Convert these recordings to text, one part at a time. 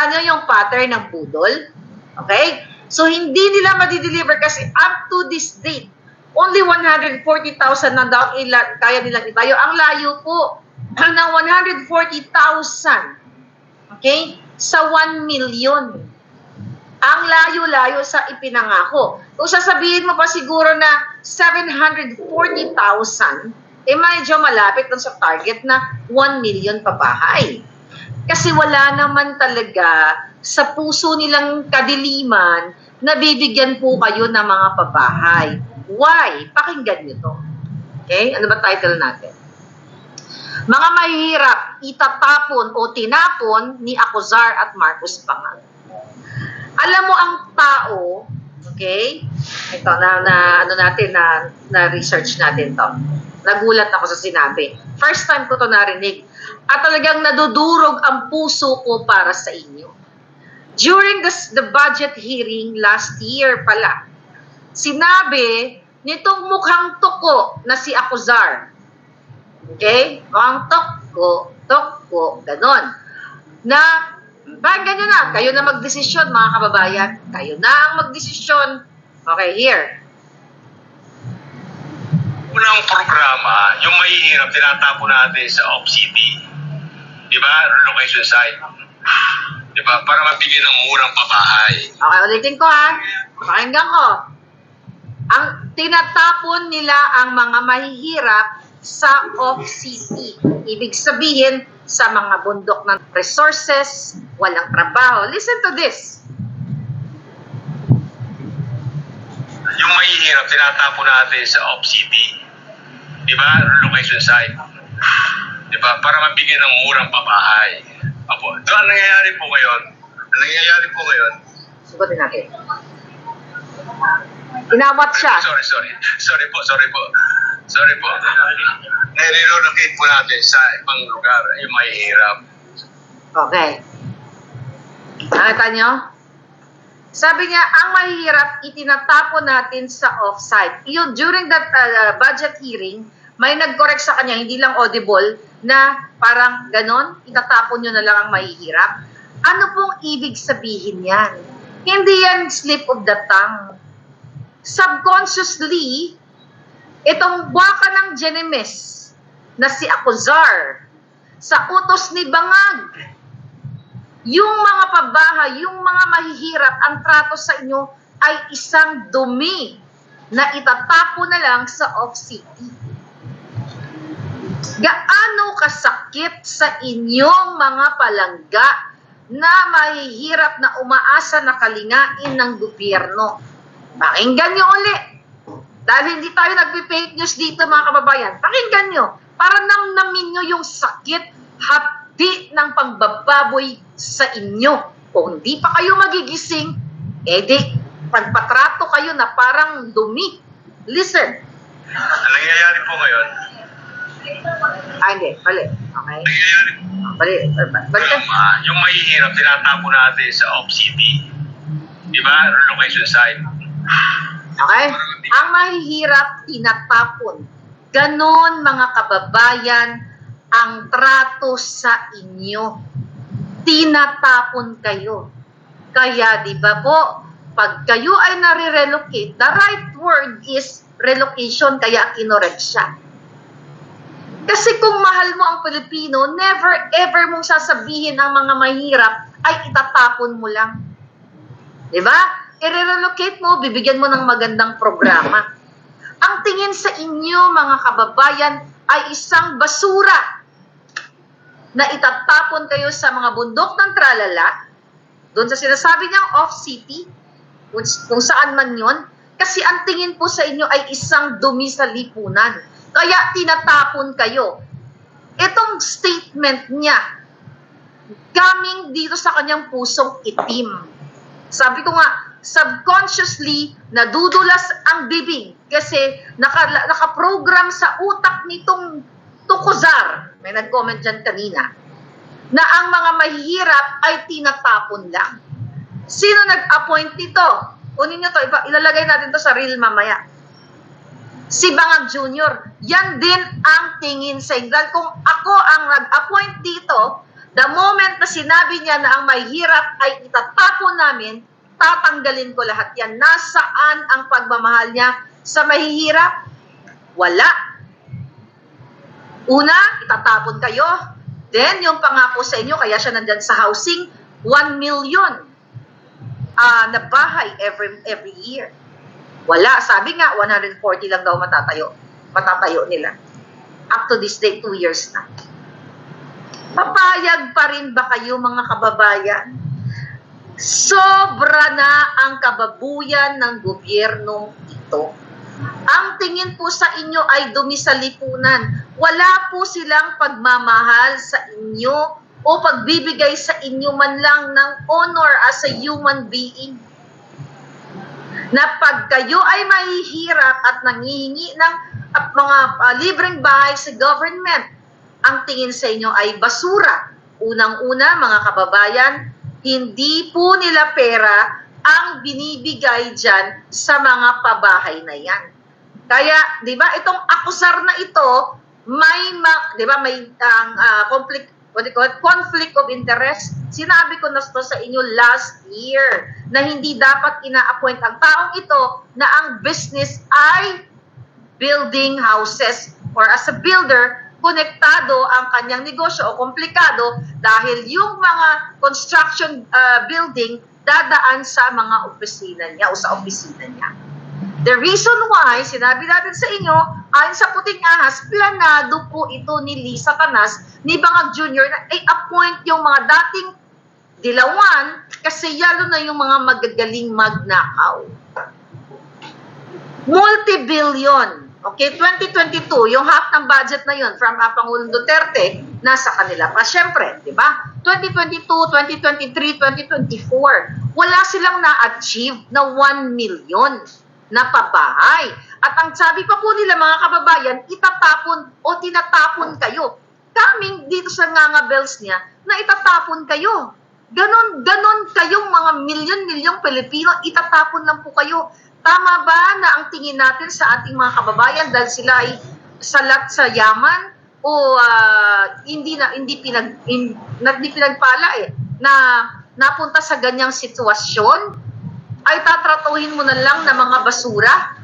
Nakita nyo yung pattern ng budol? Okay? So, hindi nila madideliver kasi up to this date, only 140,000 na daw kaya nilang itayo. Ang layo po ng 140,000. Okay? Sa 1 million. Ang layo-layo sa ipinangako. Kung sasabihin mo pa siguro na 740,000, medyo malapit dun sa target na 1 million pabahay. Kasi wala naman talaga sa puso nilang kadiliman na bibigyan po kayo ng mga pabahay. Why? Pakinggan nyo to. Okay? Ano ba title natin? Mga mahihirap, itatapon o tinapon ni Acuzar at Marcos Bangag. Alam mo ang tao, okay? Ito na research natin to. Nagulat ako sa sinabi. First time ko to narinig. At talagang nadudurog ang puso ko para sa inyo. During the budget hearing last year pala, sinabi nitong mukhang tuko na si Acuzar. Okay? Mukhang tuko, ganon. Na bakit ganyan na? Kayo na magdesisyon, mga kababayan. Kayo na ang magdesisyon. Okay, here. Unang programa, yung mahihirap, tinatapo natin sa OPCT. Diba? Relocation site. Diba? Para mabigyan ng murang pabahay. Okay, ulitin ko ha. Pakinggan ko. Ang tinatapon nila ang mga mahihirap sa OPCT. Ibig sabihin, sa mga bundok ng resources, walang trabaho. Listen to this. Yung mahihirap, tinatapo natin sa OPCT. Diba? Relocation site. Diba? Para mabigyan ng murang pabahay. Apo, ito ang nangyayari po ngayon. Ang nangyayari po ngayon. Sugutin natin. Inawat siya. Sorry po. Nire-relocate po natin sa ibang lugar yung mahihirap. Okay. Nakita nyo? Sabi niya, ang mahihirap, itinatapon natin sa off-site. Yun, during that budget hearing, may nag-correct sa kanya, hindi lang audible, na parang ganon, itatapon nyo na lang ang mahihirap. Ano pong ibig sabihin yan? Hindi yan slip of the tongue. Subconsciously, itong baka ng Genemes na si Acuzar, sa utos ni Bangag, yung mga pabahay, yung mga mahihirap, ang trato sa inyo ay isang dumi na itatapo na lang sa off-city. Gaano kasakit sa inyong mga palangga na mahihirap na umaasa na kalingain ng gobyerno? Pakinggan nyo ulit. Dahil hindi tayo nagpi-fake news dito, mga kababayan. Pakinggan nyo. Para namnamin nyo yung sakit, hapdi ng pangbababoy sa inyo. Kung hindi pa kayo magigising, edi, pagpatrato kayo na parang dumi. Listen. Ang nangyayari po ngayon. Hindi. Bali. Okay. Nangyayari po. Bali. Yung mahihirap, tinatapo natin sa OPCT. Diba? Relocation site. Okay? Ang mahihirap, tinatapon. Ganon, mga kababayan, ang trato sa inyo. Tinatapon kayo. Kaya, di ba po, pag kayo ay nare-relocate, the right word is relocation, kaya kinorek siya. Kasi kung mahal mo ang Pilipino, never ever mong sasabihin ang mga mahirap ay itatapon mo lang. Di ba? I-relocate mo, bibigyan mo ng magandang programa. Ang tingin sa inyo, mga kababayan, ay isang basura na itatapon kayo sa mga bundok ng tralala, doon sa sinasabi niyang off-city, kung saan man yon, kasi ang tingin po sa inyo ay isang dumi sa lipunan. Kaya tinatapon kayo. Itong statement niya, coming dito sa kanyang pusong itim. Sabi ko nga, subconsciously, nadudulas ang bibig kasi nakaprogram sa utak nitong Tukuzar, may nag-comment dyan kanina, na ang mga mahihirap ay tinatapon lang. Sino nag-appoint nito? Kunin nyo to, ilalagay natin to sa reel mamaya. Si Bangag Jr. Yan din ang tingin sa inyo. Kung ako ang nag-appoint dito, The moment na sinabi niya na ang mahirap ay itatapon namin, tatanggalin ko lahat yan. Nasaan ang pagmamahal niya sa mahihirap? Wala. Una, itatapon kayo. Then, yung pangako sa inyo, kaya siya nandyan sa housing, 1 million na bahay every year. Wala. Sabi nga, 140 lang daw matatayo nila. Up to this day, 2 years na. Papayag pa rin ba kayo mga kababayan? Sobra na ang kababuyan ng gobyernong ito. Ang tingin po sa inyo ay dumi sa lipunan. Wala po silang pagmamahal sa inyo o pagbibigay sa inyo man lang ng honor as a human being. Na pag kayo ay mahihirap at nangihingi ng mga libreng bahay sa government, ang tingin sa inyo ay basura. Unang-una, mga kababayan, hindi po nila pera ang binibigay dyan sa mga pabahay na yan. Kaya, di ba, itong akusar na ito, may conflict of interest. Sinabi ko na sa inyo last year na hindi dapat ina-appoint ang taong ito na ang business ay building houses or as a builder, konektado ang kanyang negosyo o komplikado dahil yung mga construction building dadaan sa mga opisina niya o sa opisina niya. The reason why, sinabi natin sa inyo, ayon sa Puting Ahas, planado po ito ni Lisa Canas, ni Bangag Jr. na i-appoint yung mga dating dilawan kasi yalo na yung mga magagaling magnakaw. Multi-billion. Okay, 2022, yung half ng budget na yun from Pangulong Duterte, nasa kanila pa. Siyempre, di ba? 2022, 2023, 2024, wala silang na-achieve na 1 million na pabahay. At ang sabi pa po nila, mga kababayan, itatapon o tinatapon kayo. Kaming dito sa ngangabels niya, na itatapon kayo. Ganon kayong mga milyon-milyong Pilipino, itatapon lang po kayo. Tama ba na ang tingin natin sa ating mga kababayan dahil sila ay salat sa yaman o hindi pinagpala na napunta sa ganyang sitwasyon ay tatratuhin mo na lang na mga basura?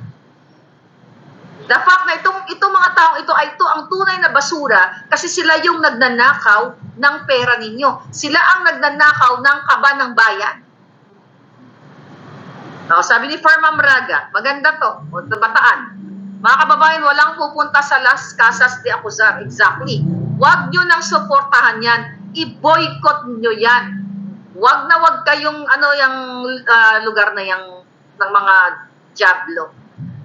The fact na itong mga taong ito ay ang tunay na basura kasi sila yung nagnanakaw ng pera ninyo. Sila ang nagnanakaw ng kaba ng bayan. Sabi ni Farma Maraga, maganda to, bataan. Mga kababayan, walang pupunta sa Las Casas de Acuzar. Exactly. Huwag nyo nang suportahan yan. I-boycott nyo yan. Huwag na huwag kayong yung lugar na yung ng mga Diablo.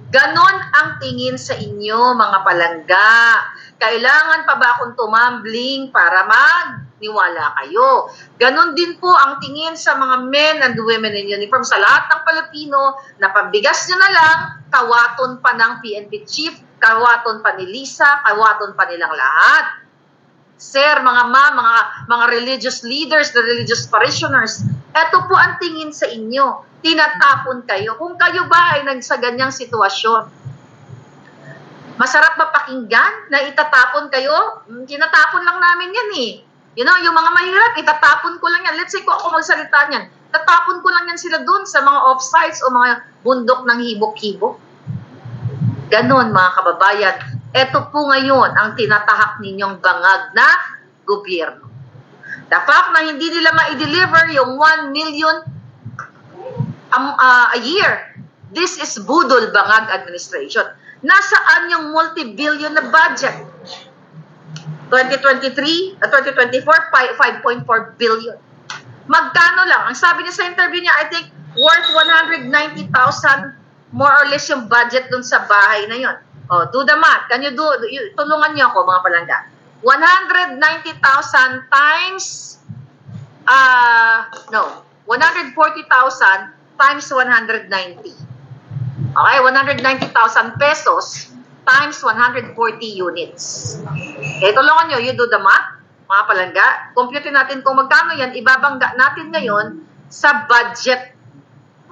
Ganon ang tingin sa inyo, mga palangga. Kailangan pa ba akong tumambling para magniwala kayo? Ganon din po ang tingin sa mga men and women in uniform sa lahat ng Pilipino na pambigas nyo na lang, kawaton pa ng PNP chief, kawaton pa ni Lisa, kawaton pa nilang lahat. Sir, mga religious leaders, the religious parishioners, eto po ang tingin sa inyo. Tinatapon kayo. Kung kayo ba ay sa ganyang sitwasyon, masarap ba pakinggan na itatapon kayo? Tinatapon lang namin yan eh. You know, yung mga mahirap, itatapon ko lang yan. Let's say kung ako magsalita niyan, tatapon ko lang yan sila dun sa mga offsites o mga bundok ng hibok-hibok. Ganon, mga kababayan. Ito po ngayon ang tinatahak ninyong bangag na gobyerno. The fact na hindi nila ma-deliver yung 1 million a year, this is budol bangag administration. Nasaan yung multi-billion na budget? 2023, 2024, 5.4 billion. Magkano lang? Ang sabi niya sa interview niya, I think, worth 190,000 more or less yung budget dun sa bahay na yun. Do the math. Can you tulungan niyo ako, mga palangga. 190,000 times, 140,000 times 190. Okay, 190,000 pesos times 140 units. Okay, tulungan nyo, you do the math, mga palangga. Compute natin kung magkano yan, ibabangga natin ngayon sa budget.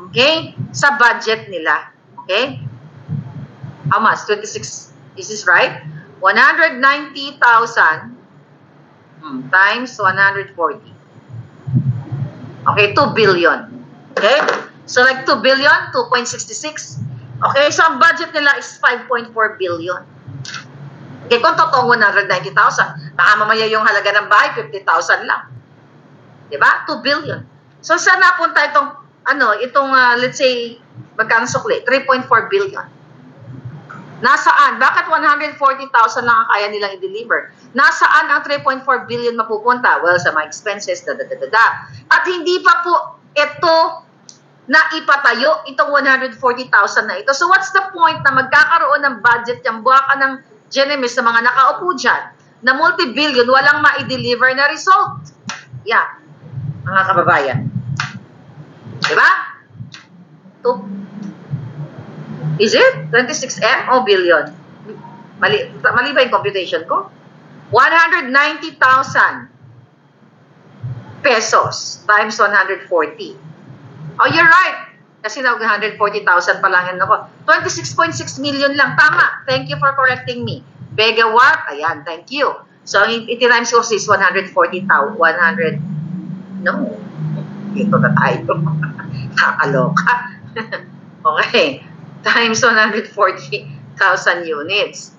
Okay? Sa budget nila. Okay? How much? 26. Is this right? 190,000 Times 140. Okay, 2 billion. Okay? So like 2 billion, 2.66. Okay, so ang budget nila is 5.4 billion. Okay, kung totoong 190,000, baka mamaya yung halaga ng bahay, 50,000 lang. Diba? 2 billion. So saan napunta itong, let's say, magkano sukli? 3.4 billion. Nasaan? Bakit 140,000 lang ang kaya nilang i-deliver? Nasaan ang 3.4 billion mapupunta? Well, sa mga expenses, At hindi pa po ito na ipatayo, itong 140,000 na ito. So what's the point na magkakaroon ng budget yung buwaka ng GNMS sa mga nakaupo dyan na multi-billion, walang ma-deliver na result? Yeah, mga kababayan. Diba? Is it? 26M o billion? Mali ba yung computation ko? 190,000 pesos times 140. Oh, you're right. Kasi na 140,000 pa lang yan ako. 26.6 million lang. Tama. Thank you for correcting me. Megawatt. Ayan, thank you. So, iti-times ko is 140,000. 100. No. Ito na tayo. Nakakaloka. Okay. Times 140,000 units.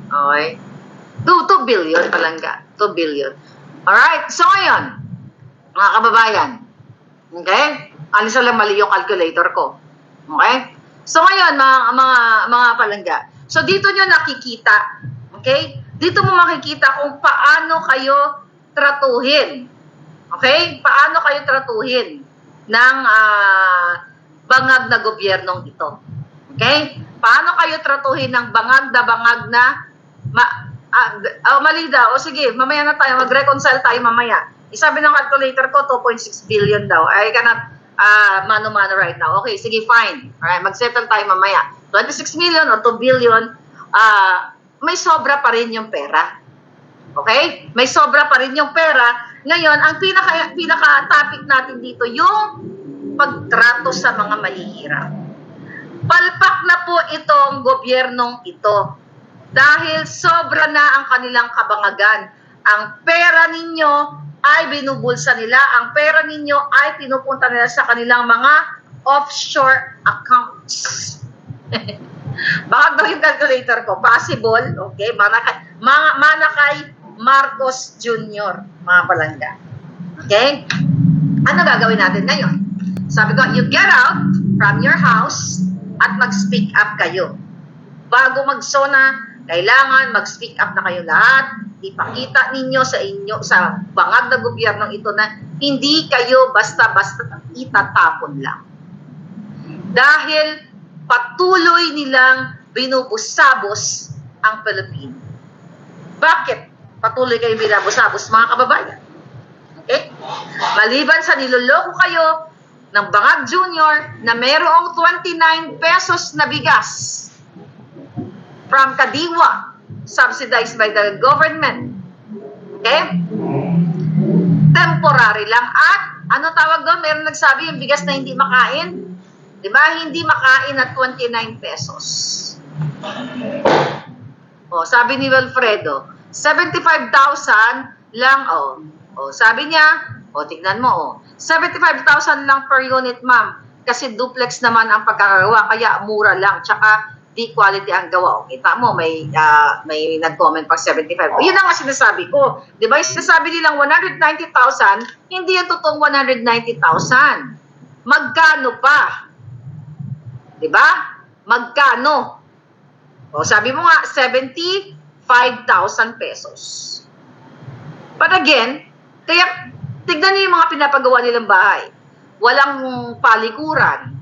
Okay. 2 billion palangga. 2 billion. Alright. So, ngayon, mga kababayan. Okay? Alisa lang mali yung calculator ko. Okay? So, ngayon, mga palangga. So, dito nyo nakikita. Okay? Dito mo makikita kung paano kayo tratuhin. Okay? Paano kayo tratuhin ng bangag na gobyernong ito. Okay? Paano kayo tratuhin ng bangag na mali daw. O sige, mamaya na tayo. Mag-reconcile tayo mamaya. Isabi ng calculator ko, 2.6 billion daw. I cannot mano-mano right now. Okay, sige, fine. Alright, mag-settle tayo mamaya. 26 million o 2 billion, may sobra pa rin yung pera. Okay? May sobra pa rin yung pera. Ngayon, ang pinaka-topic natin dito, yung pagtrato sa mga mahihirap. Palpak na po itong gobyernong ito. Dahil sobra na ang kanilang kabangagan. Ang pera ninyo ay binubulsa nila. Ang pera ninyo ay pinupunta nila sa kanilang mga offshore accounts. Baka daw yung calculator ko. Possible. Okay. Manakay Marcos Jr. Mga palangga. Okay. Ano gagawin natin ngayon? Sabi ko, you get out from your house at mag-speak up kayo. Bago mag-SONA, kailangan mag-speak up na kayo lahat. Ipakita ninyo sa bangag na gobyernong ito na hindi kayo basta-basta itatapon lang. Dahil patuloy nilang binubusabos ang Pilipino. Bakit patuloy kayo binubusabos, mga kababayan? Okay? Maliban sa niloloko kayo ng Bangag Junior na mayroong 29 pesos na bigas from Kadiwa, subsidized by the government. Okay? Temporary lang. At, ano tawag doon? Meron nagsabi yung bigas na hindi makain. Diba? Hindi makain at 29 pesos. O, sabi ni Wilfredo, 75,000 lang, sabi niya, tignan mo, 75,000 lang per unit, ma'am. Kasi duplex naman ang pagkakagawa, kaya mura lang. Tsaka, di quality ang gawa. Kita mo, may nag-comment pag 75. Yun ang nga sinasabi ko. Di ba? Yung sinasabi nilang 190,000, hindi yung totoong 190,000. Magkano pa? Di ba? Magkano? O, sabi mo nga, 75,000 pesos. But again, kaya tignan niyo yung mga pinapagawa nilang bahay. Walang palikuran.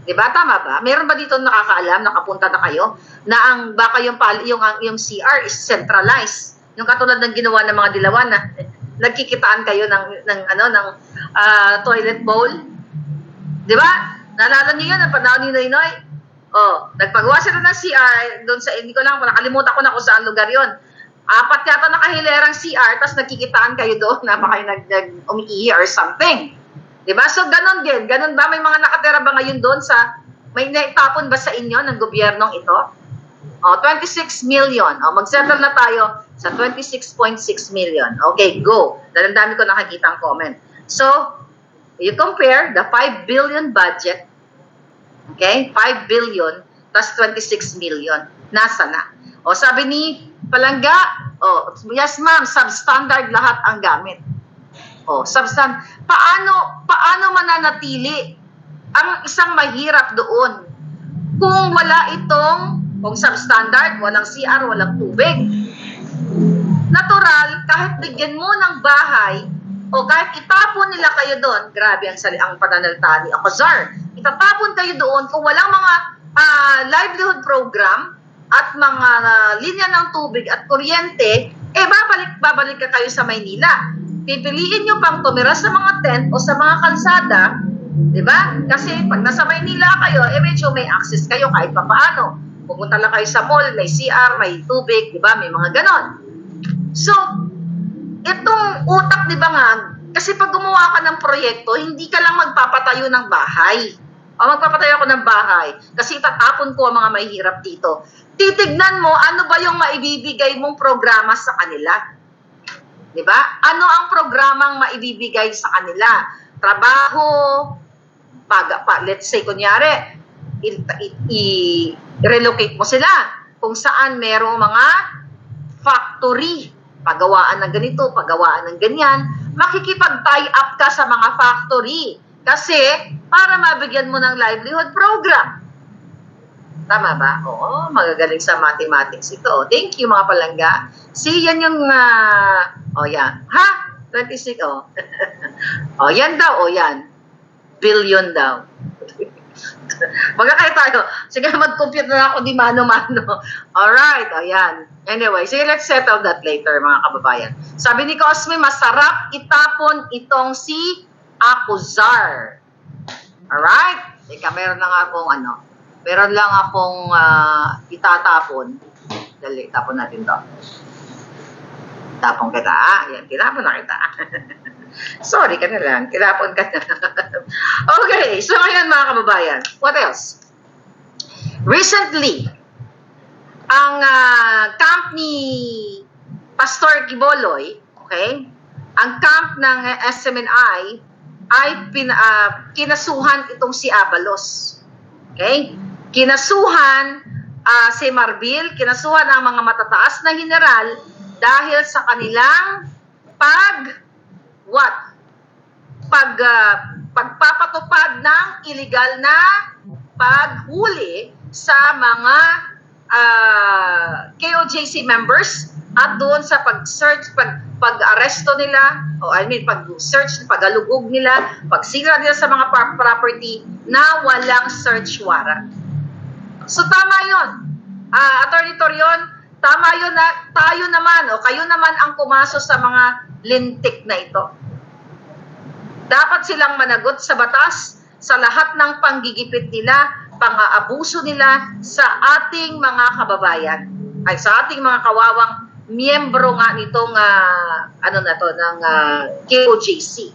Diba? Tama ba? Meron ba dito nakakaalam, nakapunta na kayo, na baka yung CR is centralized. Yung katulad ng ginawa ng mga dilawan na nagkikitaan kayo ng toilet bowl. Diba? Naalala niyo yun, ang panahon ni Noynoy? Nagpagawa sila ng CR, doon sa, hindi ko lang, nakalimutan ko na kung saan lugar yon. 4 yata nakahilerang CR, tapos nagkikitaan kayo doon na baka umiihi or something. Diba? So, ganon din. Ganon ba? May mga nakatira ba ngayon doon may naitapon ba sa inyo ng gobyernong ito? 26 million. Mag-settle na tayo. sa 26.6 million. Okay, go. Dahil ang dami ko nakikita ang comment. So, you compare the 5 billion budget, okay, 5 billion plus 26 million. Nasa na? O sabi ni Palangga, yes ma'am, substandard lahat ang gamit. Substandard. Paano mananatili ang isang mahirap doon kung wala kung substandard, walang CR, walang tubig? Natural, kahit bigyan mo ng bahay o kahit itapon nila kayo doon, grabe ang pananalita ni Akuzar, itatapon kayo doon kung walang mga livelihood program at mga linya ng tubig at kuryente, babalik ka kayo sa Maynila. Pipiliin nyo pang tumira sa mga tent o sa mga kalsada, di ba? Kasi pag nasa Maynila kayo, medyo may access kayo kahit papaano. Pupunta lang kayo sa mall, may CR, may tubig, di ba? May mga ganon. So, itong utak, di ba nga, kasi pag gumawa ka ng proyekto, hindi ka lang magpapatayo ng bahay. Magpapatayo ako ng bahay kasi itatapon ko ang mga mahihirap dito. Titignan mo, ano ba yung maibibigay mong programa sa kanila? Di ba? Ano ang programang maibibigay sa kanila? Trabaho, let's say, kunyari, i-relocate mo sila kung saan merong mga factory, pagawaan ng ganito, pagawaan ng ganyan, makikipag-tie up ka sa mga factory kasi para mabigyan mo ng livelihood program. Tama ba? Oo, magagaling sa mathematics ito. Thank you mga palangga. See, yan yung, yan. Ha? 26, yan daw, yan. Billion daw. Magkakaya tayo. Sige, mag-compute na ako di mano-mano. Alright, yan. Anyway, sige, let's settle that later, mga kababayan. Sabi ni Cosme, masarap itapon itong si Akuzar. Alright? Teka, meron lang akong itatapon. Dali, tapon natin to. Tapon kita. Yan, tinapon na kita. Sorry ka na lang. Tinapon ka na. Okay, so ngayon mga kababayan, what else? Recently, ang camp ni Pastor Quiboloy, okay, ang camp ng SMNI ay kinasuhan itong si Abalos. Okay? Kinasuhan si Marbil, kinasuhan ang mga matataas na general dahil sa kanilang pagpapatupad ng illegal na paghuli sa mga KOJC members at doon sa pag-search, pag-aresto nila, pag-search, pag-alugog nila, pagsira nila sa mga property na walang search warrant. So tama yun. Attorney Torion, tama yun na tayo naman o kayo naman ang pumasok sa mga lintik na ito. Dapat silang managot sa batas sa lahat ng panggigipit nila, pang-aabuso nila sa ating mga kababayan, ay sa ating mga kawawang miyembro nga nitong ng KOJC.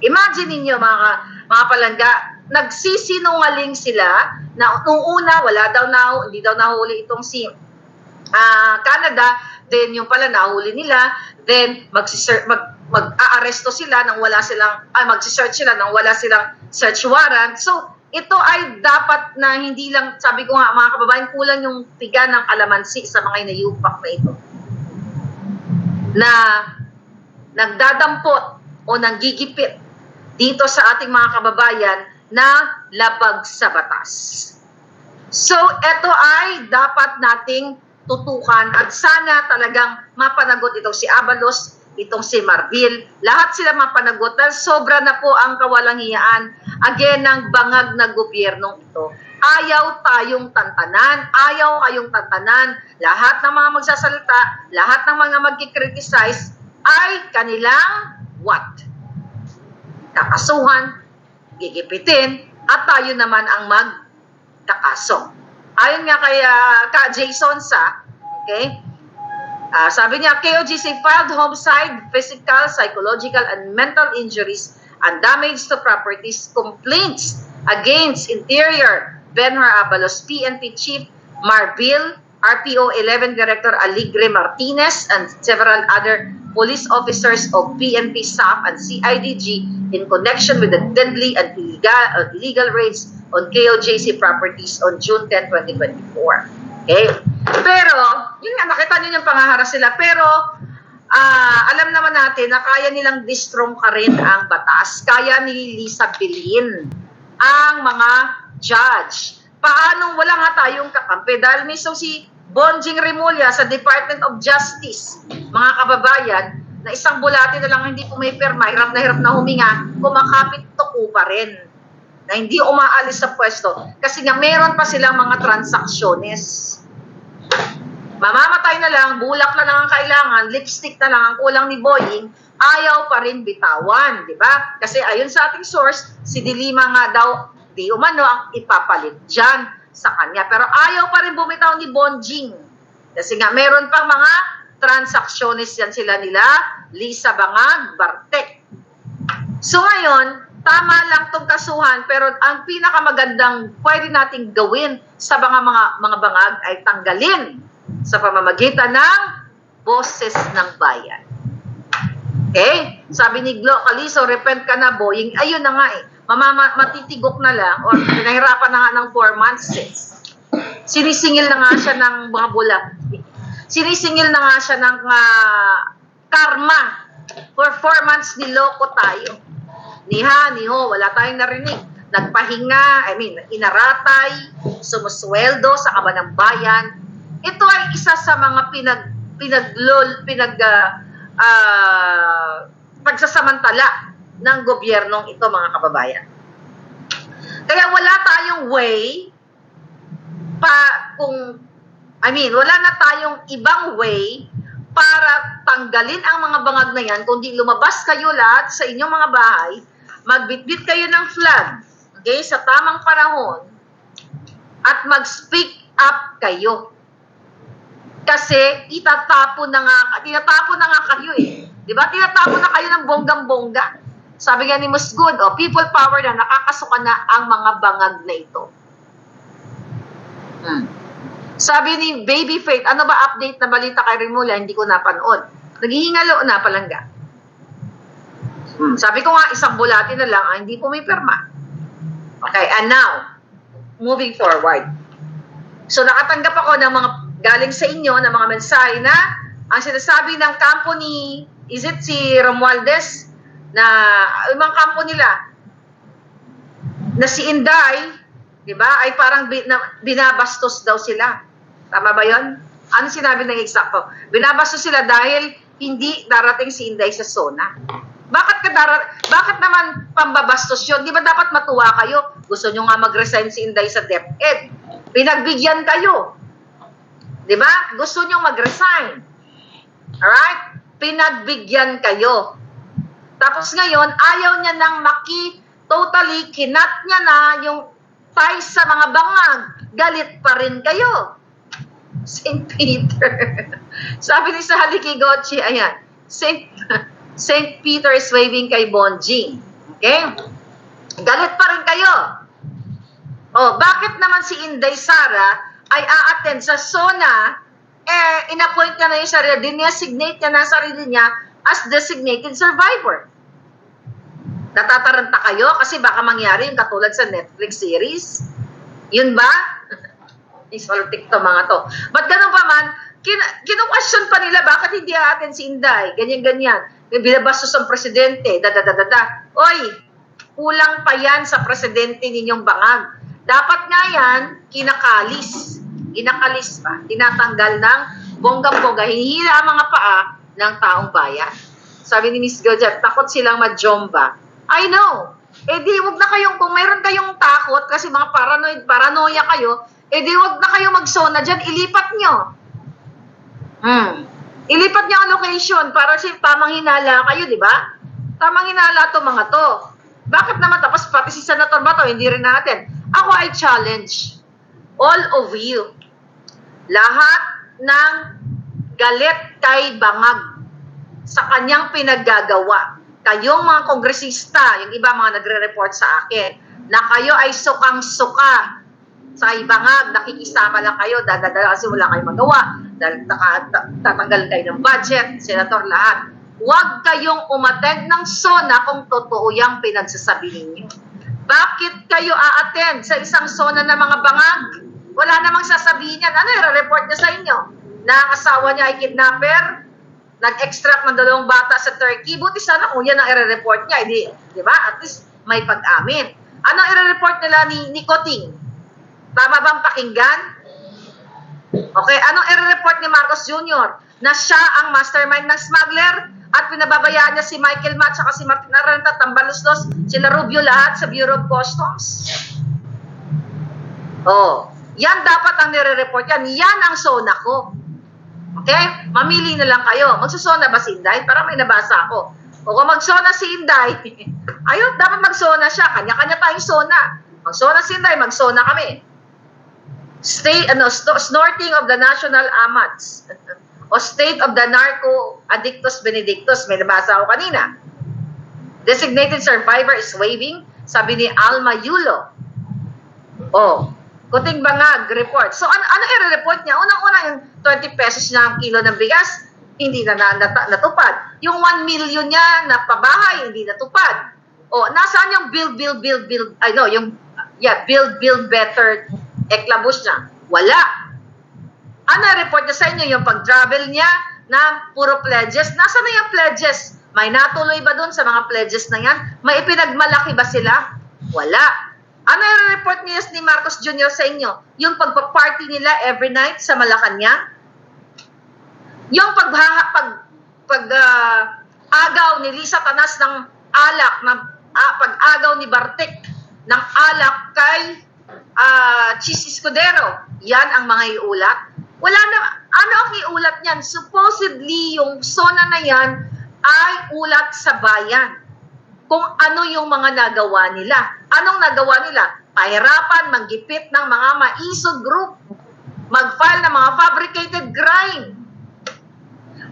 Imagine niyo mga palangga, nagsisinungaling sila na nung una hindi daw nahuli itong si Canada, then yung pala nahuli nila, then mag-aaresto sila nang wala silang mag-search sila nang wala silang search warrant. So ito ay dapat na hindi lang, sabi ko nga mga kababayan, kulang yung tiga ng kalamansi sa mga inayupak na ito na nagdadampot o nanggigipit dito sa ating mga kababayan na labag sa batas. So ito ay dapat nating tutukan at sana talagang mapanagot itong si Abalos, itong si Marbil, lahat sila mapanagot dahil sobra na po ang kawalanghiyaan again ng bangag na gobyernong ito. Ayaw tayong tantanan, ayaw kayong tantanan. Lahat ng mga magsasalita, lahat ng mga magkikriticize ay kanilang what? Kakasuhan, gigipitin, at tayo naman ang magkakaso. Ayon nga kay Jason Sa, okay? Sabi niya, KOJC filed homicide, physical, psychological, and mental injuries and damage to properties complaints against Interior Benhur Abalos, PNP Chief Marbil RPO 11 Director Aligre Martinez and several other police officers of PNP, SAF, and CIDG in connection with the deadly and illegal raids on KOJC properties on June 10, 2024. Okay? Pero, yun nga, nakita niyo yung pangaharas sila. Pero, alam naman natin na kaya nilang distrong ka rin ang batas. Kaya ni Lisa Bilin ang mga judge. Paano wala nga tayong kakampi? Dahil mismo si Bonjing Remulla sa Department of Justice, mga kababayan, na isang bulati na lang hindi pumipirma, hirap na huminga, kumakapit tuko pa rin. Na hindi umaalis sa pwesto. Kasi nga meron pa silang mga transaksyones. Mamamatay na lang, bulak na lang ang kailangan, lipstick na lang ang kulang ni Boying, ayaw pa rin bitawan, di ba? Kasi ayon sa ating source, si Dilima nga daw, di umano ang ipapalit dyan sa kanya. Pero ayaw pa rin bumitaw ni Bonjing. Kasi nga meron pang mga transactionist yan sila nila, Lisa Bangag, Bartek. So ngayon, tama lang itong kasuhan, pero ang pinakamagandang pwede nating gawin sa mga bangag ay tanggalin sa pamamagitan ng boses ng bayan. Okay? Sabi ni Glo Calizo, repent ka na, Boying. Ayun na nga eh. Matitigok na lang or pinahirapan na nga ng 4 months. Sinisingil na nga siya ng mga bulat. Sinisingil na nga siya ng karma. For 4 months niloko tayo. Niha, niho, wala tayong narinig. Nagpahinga, inaratay, sumusweldo sa kaba ng bayan. Ito ay isa sa mga pagsasamantala ng gobyernong ito, mga kababayan. Kaya wala tayong way wala na tayong ibang way para tanggalin ang mga bangag na yan, kundi lumabas kayo lahat sa inyong mga bahay, magbitbit kayo ng flag, okay, sa tamang panahon, at mag-speak up kayo. Kasi tinatapon na nga kayo eh. Di ba? Tinatapon na kayo ng bonggang-bongga. Sabi nga ni Musgood, people power na, nakakasuka na ang mga bangag na ito. Sabi ni Baby Faith, ano ba update na balita kay Remulla? Hindi ko napanood. Naghihingalo na palangga. Sabi ko nga, isang bulati na lang, hindi pumipirma. Okay, and now, moving forward. So nakatanggap ako ng mga galing sa inyo ng mga mensahe na ang sinasabi ng kampo ni, is it si Romualdez, na yung kampo nila, na si Inday, di ba, ay parang binabastos daw sila. Tama ba yun? Ano sinabi ng eksakto? Binabastos sila dahil hindi darating si Inday sa SONA. Bakit naman pambabastos yun? Di ba dapat matuwa kayo? Gusto nyo nga mag-resign si Inday sa DepEd. Pinagbigyan kayo. Di ba? Gusto nyo mag-resign. Alright? Pinagbigyan kayo. Tapos ngayon, ayaw niya nang totally kinat niya na yung ties sa mga bangag. Galit pa rin kayo. St. Peter. Sabi ni Sally Kigochi, ayan, St. Peter is waving kay Bonjing. Okay? Galit pa rin kayo. Bakit naman si Inday Sara ay a-attend sa SONA, in-appoint niya na yung sarili, dinesignate niya na sarili niya as designated survivor. Natataranta kayo kasi baka mangyari yung katulad sa Netflix series. Yun ba? Isoltik to mga to. But ganun pa man, kinu-question pa nila bakit hindi a-attend si Inday. Ganyan-ganyan. Binabastos ang presidente. Oy, kulang pa yan sa presidente ninyong bangag. Dapat nga yan, kinakalis pa, tinatanggal ng bonggang-bongga, hinihila ang mga paa ng taong bayan. Sabi ni Miss Gojet, takot silang majomba. I know. Di wag na kayong, kung mayroon kayong takot, kasi mga paranoia kayo, di wag na kayo mag-SONA dyan, ilipat nyo. Ilipat nyo ang location para tamang hinala kayo, di ba? Tamang hinala to mga to. Bakit naman, tapos pati si Senator Bato, hindi rin natin. Ako ay challenge all of you. Lahat ng galit kay Bangag sa kanyang pinaggagawa. Kayong mga kongresista, yung iba mga nagre-report sa akin, na kayo ay sukang-suka sa ibangag, nakikisama lang kayo, dadadala kasi wala kayong magawa, dahil tatanggal kayo ng budget, senator lahat. Huwag kayong umattend ng SONA kung totoo yung pinagsasabi ninyo. Bakit kayo a-attend sa isang SONA na mga bangag? Wala namang sasabihin yan. Ano i-report niya sa inyo? Na ang asawa niya ay kidnapper, nag-extract ng 2 bata sa Turkey. Buti sana kung yan ang i-report niya. Di ba? At least may pag-amin. Ano i-report nila ni Coting? Tama bang pakinggan? Okay, anong i-report ni Marcos Jr.? Na siya ang mastermind ng smuggler at pinababayaan niya si Michael Matt at si Martin Arrenta, Tambaluslos, sila Rubio lahat sa Bureau of Customs. Oh, yan dapat ang nire-report yan. Yan ang SONA ko. Okay? Mamili na lang kayo. Magsusona ba si Inday? Parang may nabasa ako. O kung magsona si Inday, ayun, dapat magsona siya. Kanya-kanya tayong sona. Magsona si Inday, magsona kami. Snorting of the national amats. O state of the narco addictus benedictus. May nabasa ako kanina. Designated survivor is waiving, sabi ni Alma Yulo. Oh, Kuting Bangag report. So ano i-report niya? Unang-una yung 20 pesos na ang kilo ng bigas, hindi na natupad. Yung 1 million niya na pabahay, hindi natupad. Oh, nasaan yung build better eklabus niya? Wala. Ano report niya sa inyo? Yung pag-travel niya na puro pledges. Nasaan na yung pledges? May natuloy ba dun sa mga pledges na yan? May ipinagmalaki ba sila? Wala. Ano yung report niya ni Marcos Jr. sa inyo? Yung pagpa-party nila every night sa Malacanang? Yung agaw ni Lisa Tanas ng alak, pag-agaw ni Bartek ng alak kay Chis Escudero. Yan ang mga iulat. Wala na, ano ang iulat niyan? Supposedly, yung SONA na yan ay ulat sa bayan. Kung ano yung mga nagawa nila. Anong nagawa nila? Pahirapan, manggipit ng mga maisog group. Mag-file ng mga fabricated crime.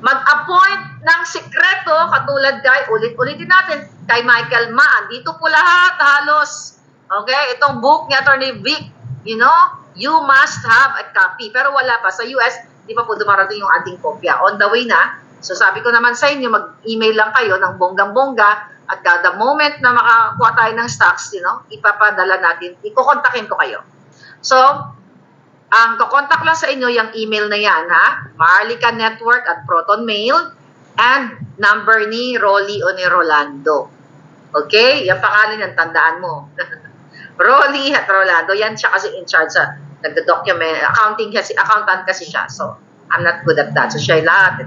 Mag-appoint ng sekreto, katulad kay, ulit-ulitin natin, kay Michael Ma. Andito po lahat, halos. Okay? Itong book ni Attorney Vic, you know, you must have a copy. Pero wala pa. Sa US, di pa po dumarating yung ating kopya. On the way na. So sabi ko naman sa inyo, mag-email lang kayo ng bonggang-bongga at kada moment na makakuha tayo ng stocks, you know, ipapadala natin. Ikukontakin ko kayo. So, ang kukontak lang sa inyo yung email na yan, ha? Maharlika Network at Proton Mail and number ni Rolly o ni Rolando. Okay? Yung pangalan yan, tandaan mo. Rolly at Rolando, yan siya kasi in charge sa nagdo-document, accountant kasi siya. So, I'm not good at that. So, siya lahat.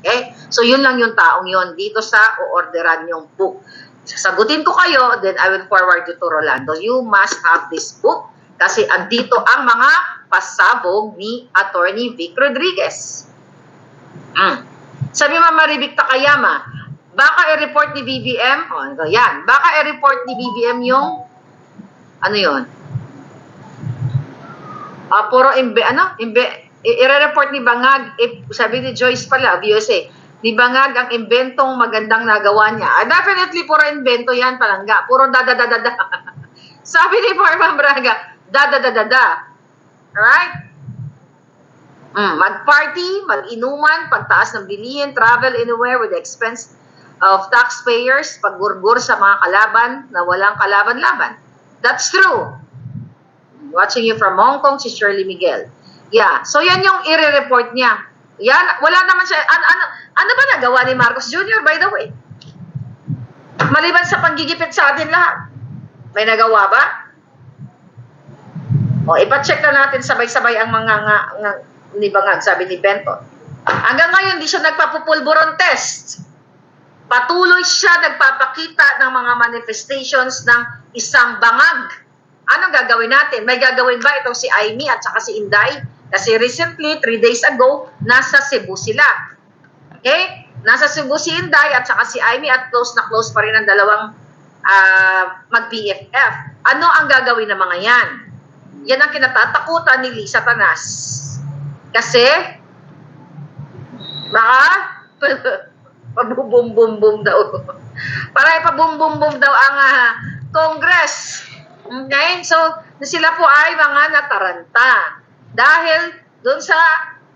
Okay? So, yun lang yung taong yun dito sa o-orderan yung book. Sasagutin ko kayo, then I will forward you to Rolando. You must have this book kasi andito ang mga pasabog ni Attorney Vic Rodriguez. Sabi Mama Ribik Takayama, baka i-report ni BBM, yan, baka i-report ni BBM yung, ano yun? I-report ni Bangag, sabi ni Joyce pala, of USA, ni Bangag ang inventong magandang nagawa niya. Definitely, puro invento yan, palangga. Puro dadadadada. Sabi ni Farman Braga, dadadadada. Alright? Mag-party, mag-inuman, pagtaas ng bilihin, travel anywhere with the expense of taxpayers, paggurgur sa mga kalaban na walang kalaban-laban. That's true. Watching you from Hong Kong, si Shirley Miguel. Yeah, so yan yung i-report niya. Yan, wala naman siya. Ano ba nagawa ni Marcos Jr., by the way? Maliban sa panggigipit sa atin lahat. May nagawa ba? O, ipacheck na natin sabay-sabay ang mga ni Bangag, sabi ni Benton. Hanggang ngayon, di siya nagpapupulburon test. Patuloy siya nagpapakita ng mga manifestations ng isang bangag. Anong gagawin natin? May gagawin ba itong si Amy at saka si Inday? Kasi recently, 3 days ago, nasa Cebu sila. Okay? Nasa Cebu si Inday at saka si Amy at close na close pa rin ang dalawang mag-BFF. Ano ang gagawin ng mga yan? Yan ang kinatatakutan ni Lisa Tanas. Kasi, baka, pabum-bum-bum daw. Para ipabum-bum-bum daw ang Congress. Okay? So, na sila po ay mga nataranta. Dahil doon sa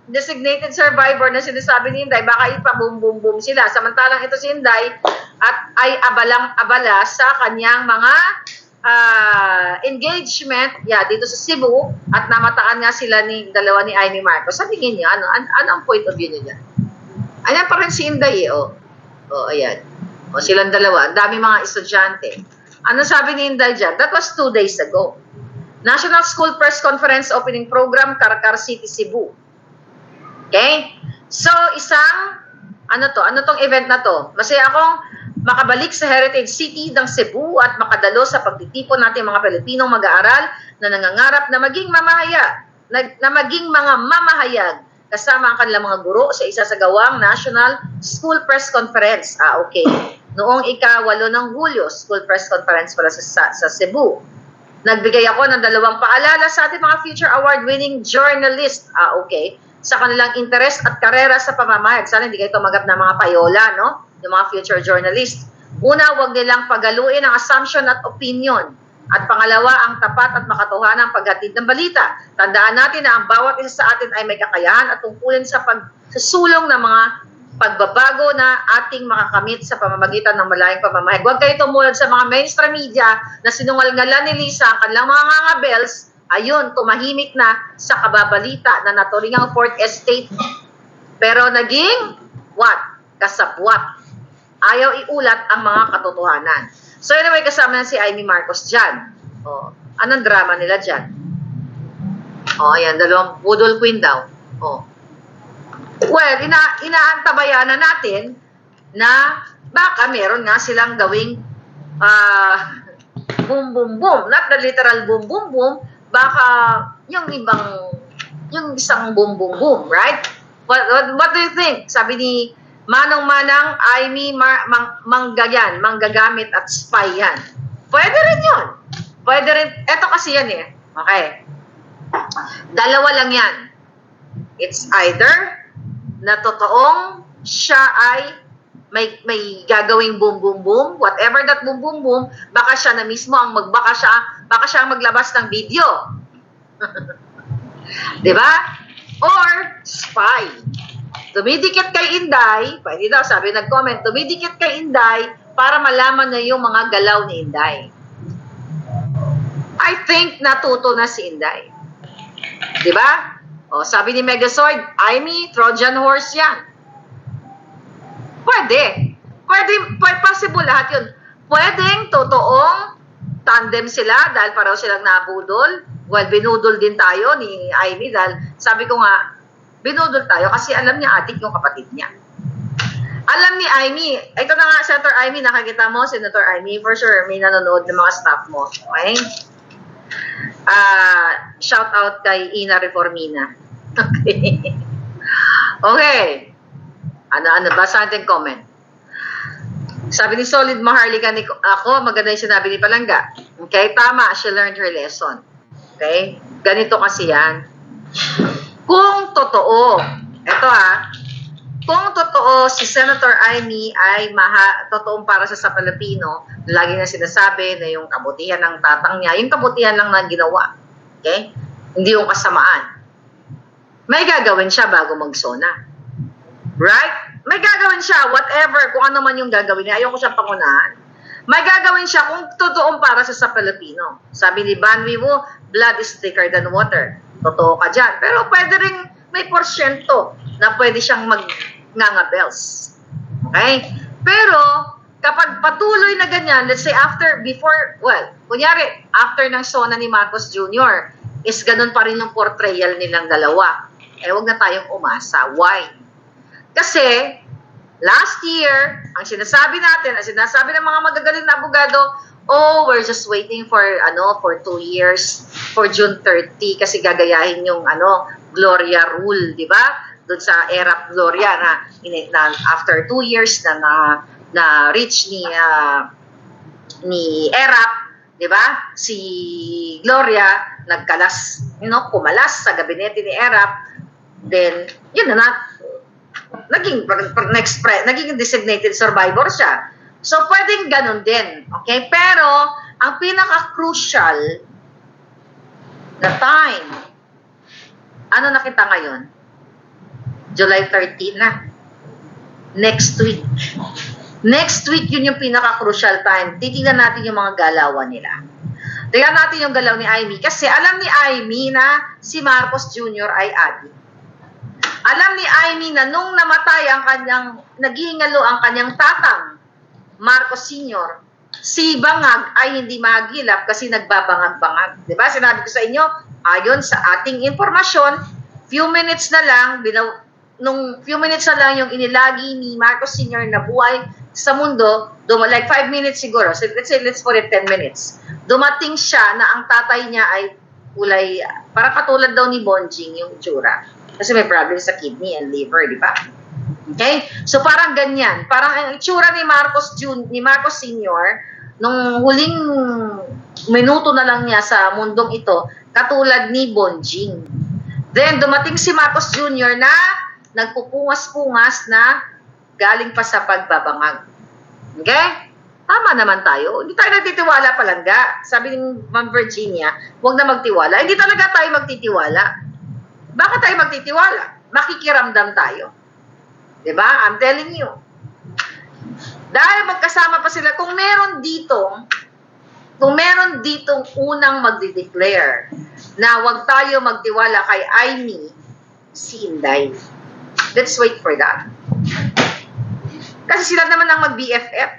designated survivor na sinasabi ni Inday, baka ipa-boom-boom-boom sila. Samantalang ito si Inday at ay abalang-abala sa kanyang mga engagement dito sa Cebu at namataan nga sila dalawa ni Amy Marcos. Sabi niyo, ano ang point of view niya? Ayan pa rin si Inday ayan. Silang dalawa. Ang dami mga estudyante. Ano sabi ni Inday dyan? That was 2 days ago. National School Press Conference Opening Program, Caracar City, Cebu. Okay? So, ano tong event na to? Masaya akong makabalik sa Heritage City ng Cebu at makadalo sa pagtitipon natin mga Pilipinong mag-aaral na nangangarap na maging mga mamahayag kasama ang kanilang mga guro sa isa sa gawang National School Press Conference. Okay. Noong ika-8 ng Hulyo, School Press Conference pala sa Cebu. Nagbigay ako ng 2 paalala sa ating mga future award-winning journalist. Okay. Sa kanilang interes at karera sa pamamahayag. Sana hindi kayo tumagat ng mga payola, no? Yung mga future journalist. Una, huwag nilang pagaluin ang assumption at opinion. At pangalawa, ang tapat at makatotohanang paghatid ng balita. Tandaan natin na ang bawat isa sa atin ay may kakayahan at tungkulin sa pagsusulong ng mga pagbabago na ating makakamit sa pamamagitan ng malayang pamamahayag. Huwag kayo tumulad sa mga mainstream media na sinungalingan ni Lisa ang kanilang mga ngangabels. Ayun, tumahimik na sa kababalita na naturingang Fourth Estate. Pero naging, kasabwat. Ayaw iulat ang mga katotohanan. So anyway, kasama na si Amy Marcos dyan. Anong drama nila dyan? Ayan, 2 budol queen daw. Well, inaantabayan na natin na baka meron nga silang gawing boom, boom, boom. Not the literal boom, boom, boom. Baka yung isang boom, boom, boom, right? What do you think? Sabi ni Manong-Manang, Amy, manggagamit at spy yan. Pwede rin yun. Pwede rin. Eto kasi yan Okay. 2 lang yan. It's either na totoong siya ay may gagawing boom, boom, boom. Whatever that boom, boom, boom, baka siya na mismo baka siya ang maglabas ng video. Diba? Or spy. Tumidikit kay Inday, pwede daw, sabi nag-comment, tumidikit kay Inday para malaman niya yung mga galaw ni Inday. I think natuto na si Inday. Diba? Sabi ni Megazord, Amy, Trojan horse yan. Pwede, possible lahat yun. Pwedeng totoong tandem sila dahil paraw silang nabudol. Well, binudol din tayo ni Amy dahil sabi ko nga, binudol tayo kasi alam niya adik yung kapatid niya. Alam ni Amy, ito na nga, Senator Amy, nakakita mo, Senator Amy, for sure, may nanonood ng mga staff mo. Okay? Shout out kay Ina Reformina. Okay. Okay. Ano ba sa ating comment? Sabi ni Solid Maharlika ako, maganda yung sinabi ni Palangga. Okay, tama, she learned her lesson. Okay? Ganito kasi yan. Kung totoo, kung totoo si Senator Amy ay totoong para sa Pilipino, lagi na sinasabi na yung kabutihan ng tatang niya, yung kabutihan lang na ginawa. Okay? Hindi yung kasamaan. May gagawin siya bago magsona. Right? May gagawin siya, whatever, kung ano man yung gagawin niya. Ayaw ko siyang pangunahan. May gagawin siya kung totoong para sa Pilipino. Sabi ni Ban Wiwo, blood is thicker than water. Totoo ka dyan. Pero pwede rin may porsyento na pwede siyang mag-ngangabels. Okay? Pero, kapag patuloy na ganyan, let's say kunyari, after ng sona ni Marcos Jr., is ganun pa rin yung portrayal nilang dalawa. Huwag na tayong umasa. Why? Kasi, last year, ang sinasabi ng mga magagaling na abogado, we're just waiting for 2 years, for June 30, kasi gagayahin yung Gloria rule, di ba? Doon sa ERAP Gloria na after 2 years na reach ni ERAP, di ba? Si Gloria kumalas sa gabinete ni ERAP, then yun naging designated survivor siya. So, pwedeng ganun din. Okay? Pero, ang pinaka-crucial The time. Ano nakita ngayon? July 13 na. Next week. Next week, yun yung pinaka-crucial time. Titignan natin yung mga galawan nila. Tingnan natin yung galaw ni Amy. Kasi alam ni Amy na si Marcos Jr. ay adik. Alam ni Amy na nung namatay ang kanyang, naghihingalo ang kanyang tatang, Marcos Sr., si Bangag ay hindi mahagilap kasi nagbabangag-bangag. Diba? Sinabi ko sa inyo, ayon sa ating informasyon, few minutes na lang, nung few minutes na lang yung inilagi ni Marcos Sr. na buhay sa mundo, like 5 minutes siguro, so let's put it 10 minutes. Dumating siya na ang tatay niya ay kulay, para katulad daw ni Bonjing yung itsura. Kasi may problem sa kidney and liver, di ba? Okay? So parang ganyan. Parang ang itsura ni Marcos Sr. nung huling minuto na lang niya sa mundong ito, katulad ni Bonjing. Then dumating si Marcos Jr. na nagpupungas-pungas na galing pa sa pagbabangag. Okay? Tama naman tayo. Hindi tayo nagtitiwala palangga. Sabi ni Ma'am Virginia, huwag na magtiwala. Hindi talaga tayo magtitiwala. Bakit tayo magtitiwala? Makikiramdam tayo. Diba? I'm telling you. Dahil magkasama pa sila, kung meron ditong unang magde-declare na huwag tayo magtiwala kay Amy, si Inday. Let's wait for that. Kasi sila naman ang mag-BFF.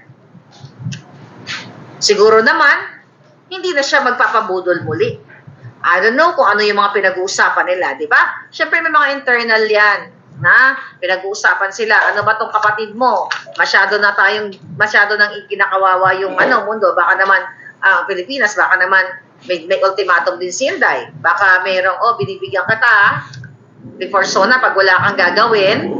Siguro naman, hindi na siya magpapabudol muli. I don't know kung ano yung mga pinag-uusapan nila, di ba? Siyempre may mga internal yan, na pinag-uusapan sila. Ano ba tong kapatid mo? Masyado nang ikinakawawa yung mundo. Baka naman, Pilipinas, baka naman may ultimatum din si Inday. Baka mayroong, binibigyan ka ta, before SONA, pag wala kang gagawin,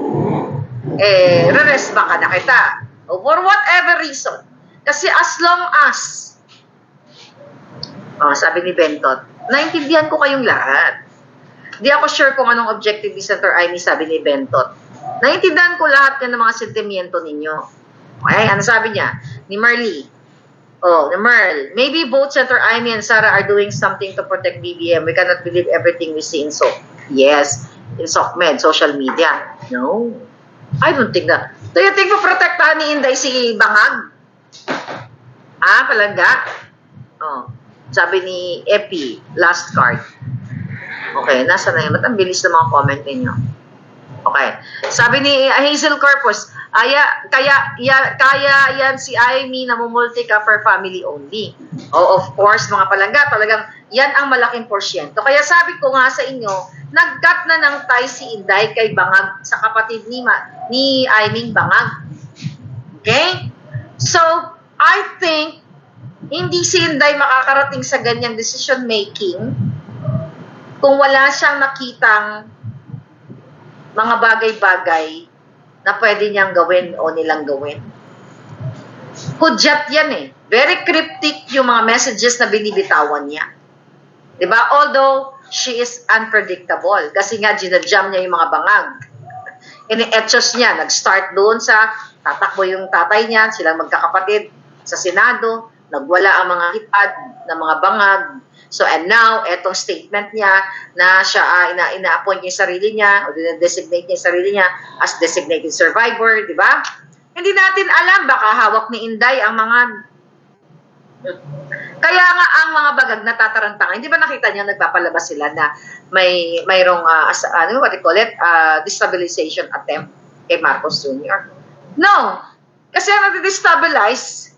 re-rest baka na kita. O for whatever reason. Kasi as long as, sabi ni Bentot, naintindihan ko kayong lahat. Di ako sure kung anong objective ni Senator Amy, sabi ni Bentot. Naintindihan ko lahat ng mga sentimiento ninyo. Okay, ano sabi niya? Ni Merly. Ni Merl. Maybe both Senator Amy and Sara are doing something to protect BBM. We cannot believe everything we see in Yes, in SOCMED, social media. No. I don't think that. Do you think protektahan ni Inday si Bangag? Palangga? Sabi ni Epi, last card. Okay, nasa na yun? Ba't ang bilis ng mga comment ninyo? Okay. Sabi ni Hazel Corpus, kaya yan si Amy na mumulti ka for family only. Of course, mga palangga, talagang yan ang malaking porsyento. Kaya sabi ko nga sa inyo, nag-cut na ng tie si Inday kay Bangag sa kapatid ni Amy Bangag. Okay? So, I think, hindi si Inday makakarating sa ganyang decision making kung wala siyang nakitang mga bagay-bagay na pwede niyang gawin o nilang gawin. Hudyat yan eh. Very cryptic yung mga messages na binibitawan niya. Diba? Although, she is unpredictable. Kasi nga, ginajam niya yung mga bangag. Ini-etchos niya. Nag-start doon sa tatakbo yung tatay niya, silang magkakapatid sa Senado, nagwala ang mga hitad ng mga bangag. So, and now, etong statement niya na siya, ina-appoint niya yung sarili niya, o designate niya yung sarili niya as designated survivor, di ba? Hindi natin alam, baka hawak ni Inday ang mga... Kaya nga, ang mga bagag natatarantangan, hindi ba nakita niyo, nagpapalabas sila na mayroong, what do you call it, destabilization attempt kay Marcos Jr.? No! Kasi ang nag-destabilize,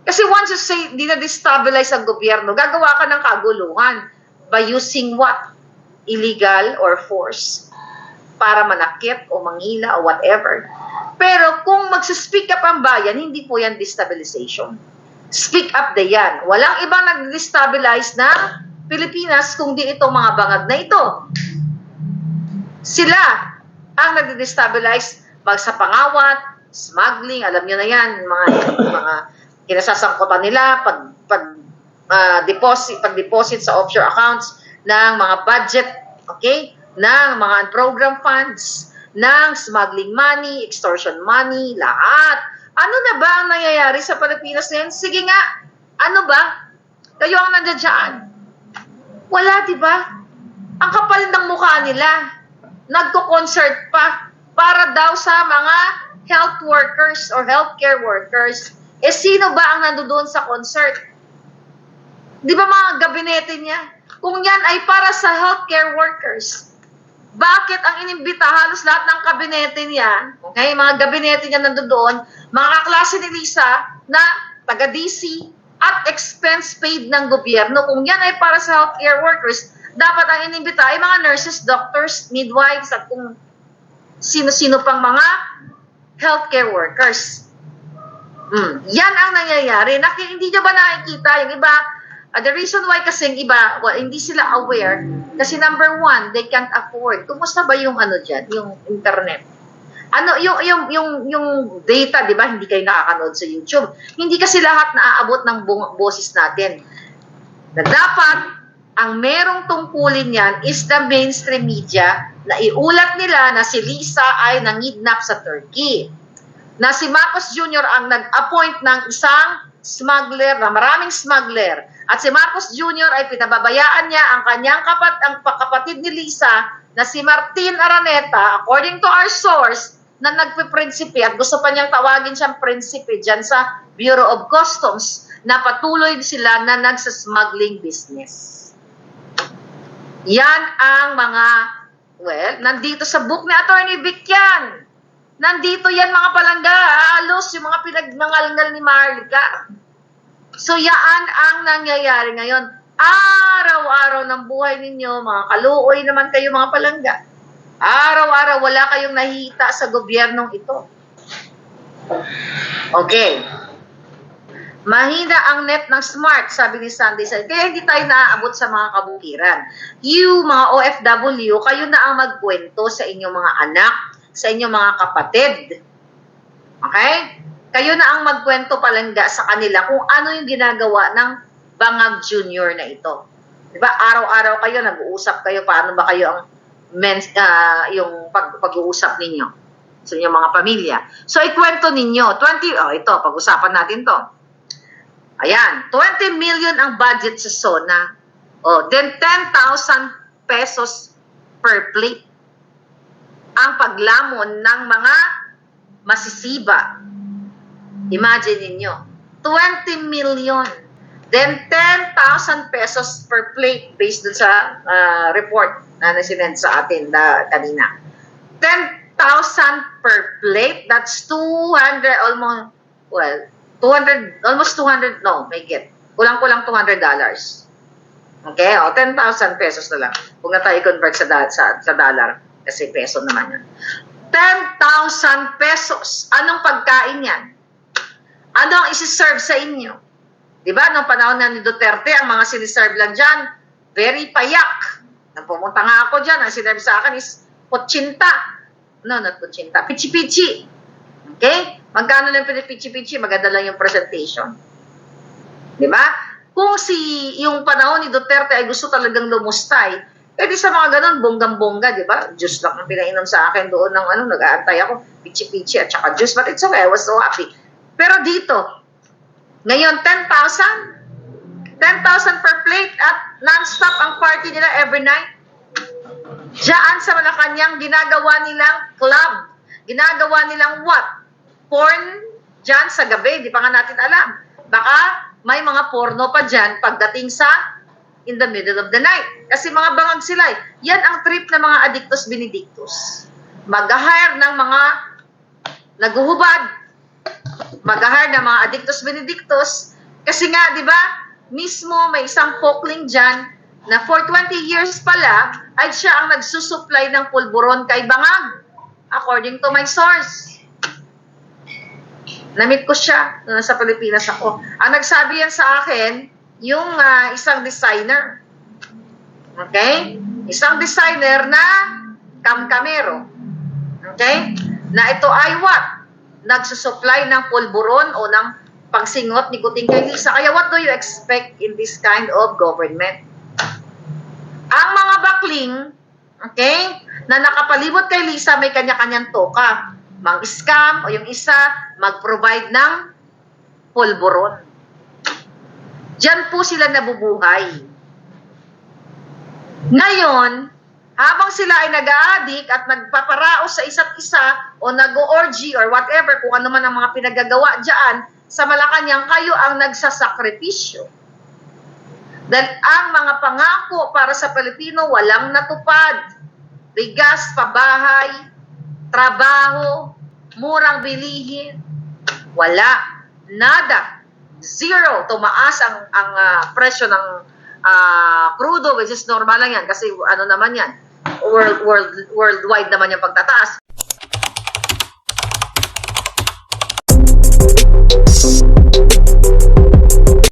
kasi once you say, di na-destabilize ang gobyerno, gagawa ka ng kaguluhan by using what? Illegal or force para manakit o manghila o whatever. Pero kung mag-speak up ang bayan, hindi po yan destabilization. Speak up din yan. Walang ibang nag-destabilize na Pilipinas kung di itong mga bangag na ito. Sila ang nag-destabilize sa pangawat, smuggling, alam nyo na yan, mga kinasasangkutan nila pag-deposit sa offshore accounts ng mga budget, okay, ng mga program funds, ng smuggling money, extortion money, lahat. Ano na ba ang nangyayari sa Pilipinas ngayon? Sige nga, ano ba? Kayo ang nandiyan dyan. Wala, di ba? Ang kapal ng mukha nila. Nagko-concert pa para daw sa mga health workers or healthcare workers. Eh, sino ba ang nandoon sa concert? Di ba mga gabinete niya? Kung yan ay para sa healthcare workers, bakit ang inimbita halos lahat ng kabinete niya, okay, mga gabinete niya nandoon, mga kaklase ni Lisa na taga-DC at expense paid ng gobyerno, kung yan ay para sa healthcare workers, dapat ang inimbita ay mga nurses, doctors, midwives, at kung sino-sino pang mga healthcare workers. Yan ang nangyayari. Hindi nyo ba nakikita yung iba? The reason why kasi yung iba, hindi sila aware kasi number one, they can't afford. Kumusta ba yung ano dyan, yung internet? Ano, yung data, di ba? Hindi kayo nakakanood sa YouTube. Hindi kasi lahat naaabot ng boses natin. Na dapat, ang merong tungkulin yan is the mainstream media na iulat nila na si Lisa ay nangidnap sa Turkey. Na si Marcos Jr. ang nag-appoint ng isang smuggler, na maraming smuggler. At si Marcos Jr. ay pinababayaan niya ang kanyang kapatid ni Lisa na si Martin Araneta, according to our source, na nagpiprinsipe at gusto pa niyang tawagin siyang prinsipe dyan sa Bureau of Customs na patuloy sila na nagsasmuggling business. Yan ang mga, nandito sa book ni Attorney Vic yan. Nandito yan mga palangga, alos yung mga pinagmangalngal ni Marlica. So yaan ang nangyayari ngayon. Araw-araw ng buhay ninyo, mga kaluoy naman kayo mga palangga. Araw-araw wala kayong nahihita sa gobyernong ito. Okay. Mahina ang net ng Smart, sabi ni Sandy. Kaya hindi tayo naaabot sa mga kabukiran. You, mga OFW, kayo na ang magkwento sa inyong mga anak, sa inyong mga kapatid. Okay? Kayo na ang magkwento palangga sa kanila kung ano yung ginagawa ng Bangag Junior na ito. Diba? Araw-araw kayo, nag-uusap kayo, paano ba kayo ang yung pag-uusap ninyo sa inyong mga pamilya. So, ikwento ninyo. Ito, pag-usapan natin to. Ayan, 20 million ang budget sa SONA. Then 10,000 pesos per plate ang paglamon ng mga masisiba. Imagine ninyo, 20 million. Then 10,000 pesos per plate based dun sa report na nasinend sa atin kanina. 10,000 per plate, that's 200, almost 200, may get. Kulang-kulang $200. Okay? 10,000 pesos na lang. Kung na tayo convert sa dollar, kasi peso naman yan. 10,000 pesos. Anong pagkain yan? Ano ang isi-serve sa inyo? Diba? Noong panahon na ni Duterte, ang mga siniserve lang dyan, very payak. Nang pumunta nga ako dyan, ang sinerve sa akin is potsinta. No, not potsinta. Pichi-pichi. Okay? Magkano lang pichi-pichi, maganda lang yung presentation. Diba? Kung yung panahon ni Duterte ay gusto talagang lumustay, di sa mga ganun, bonggang-bongga, diba? Juice lang ang pinainom sa akin doon ng nag-aantay ako, pichi-pichi at saka juice. But it's okay, I was so happy. Pero dito, ngayon, 10,000 per plate at non-stop ang party nila every night. Diyan sa Malacanang, ginagawa nilang club. Ginagawa nilang what? Porn dyan sa gabi, di pa nga natin alam. Baka may mga porno pa dyan pagdating sa in the middle of the night. Kasi mga bangag sila. Yan ang trip ng mga addictus benedictus. Mag-hire ng mga naguhubad. Mag-hire ng mga addictus benedictus. Kasi nga, di ba, mismo may isang pokling dyan na for 20 years pala ay siya ang nagsusupply ng pulburon kay Bangag. According to my source. Namit ko siya sa Pilipinas ako. Ang nagsabi yan sa akin, yung isang designer. Okay? Isang designer na kamkamero. Okay? Na ito ay what? Nagsusupply ng pulburon o ng pagsingot ni Kuting kay Lisa. Kaya what do you expect in this kind of government? Ang mga bakling, okay, na nakapalibot kay Lisa may kanya-kanyang toka. Mang-scam o yung isa, mag-provide ng pulburon. Diyan po sila nabubuhay. Ngayon, habang sila ay nag-a-addict at nagpaparaos sa isa't isa o nag-orgy or whatever, kung ano man ang mga pinagagawa dyan, sa Malacanang, kayo ang nagsasakripisyo. Dahil ang mga pangako para sa Pilipino walang natupad. Bigas, pabahay, trabaho, murang bilihin, wala. Nada. Zero. Tumaas ang presyo ng crudo, which is normal lang yan kasi ano naman yan, worldwide naman yung pagtataas.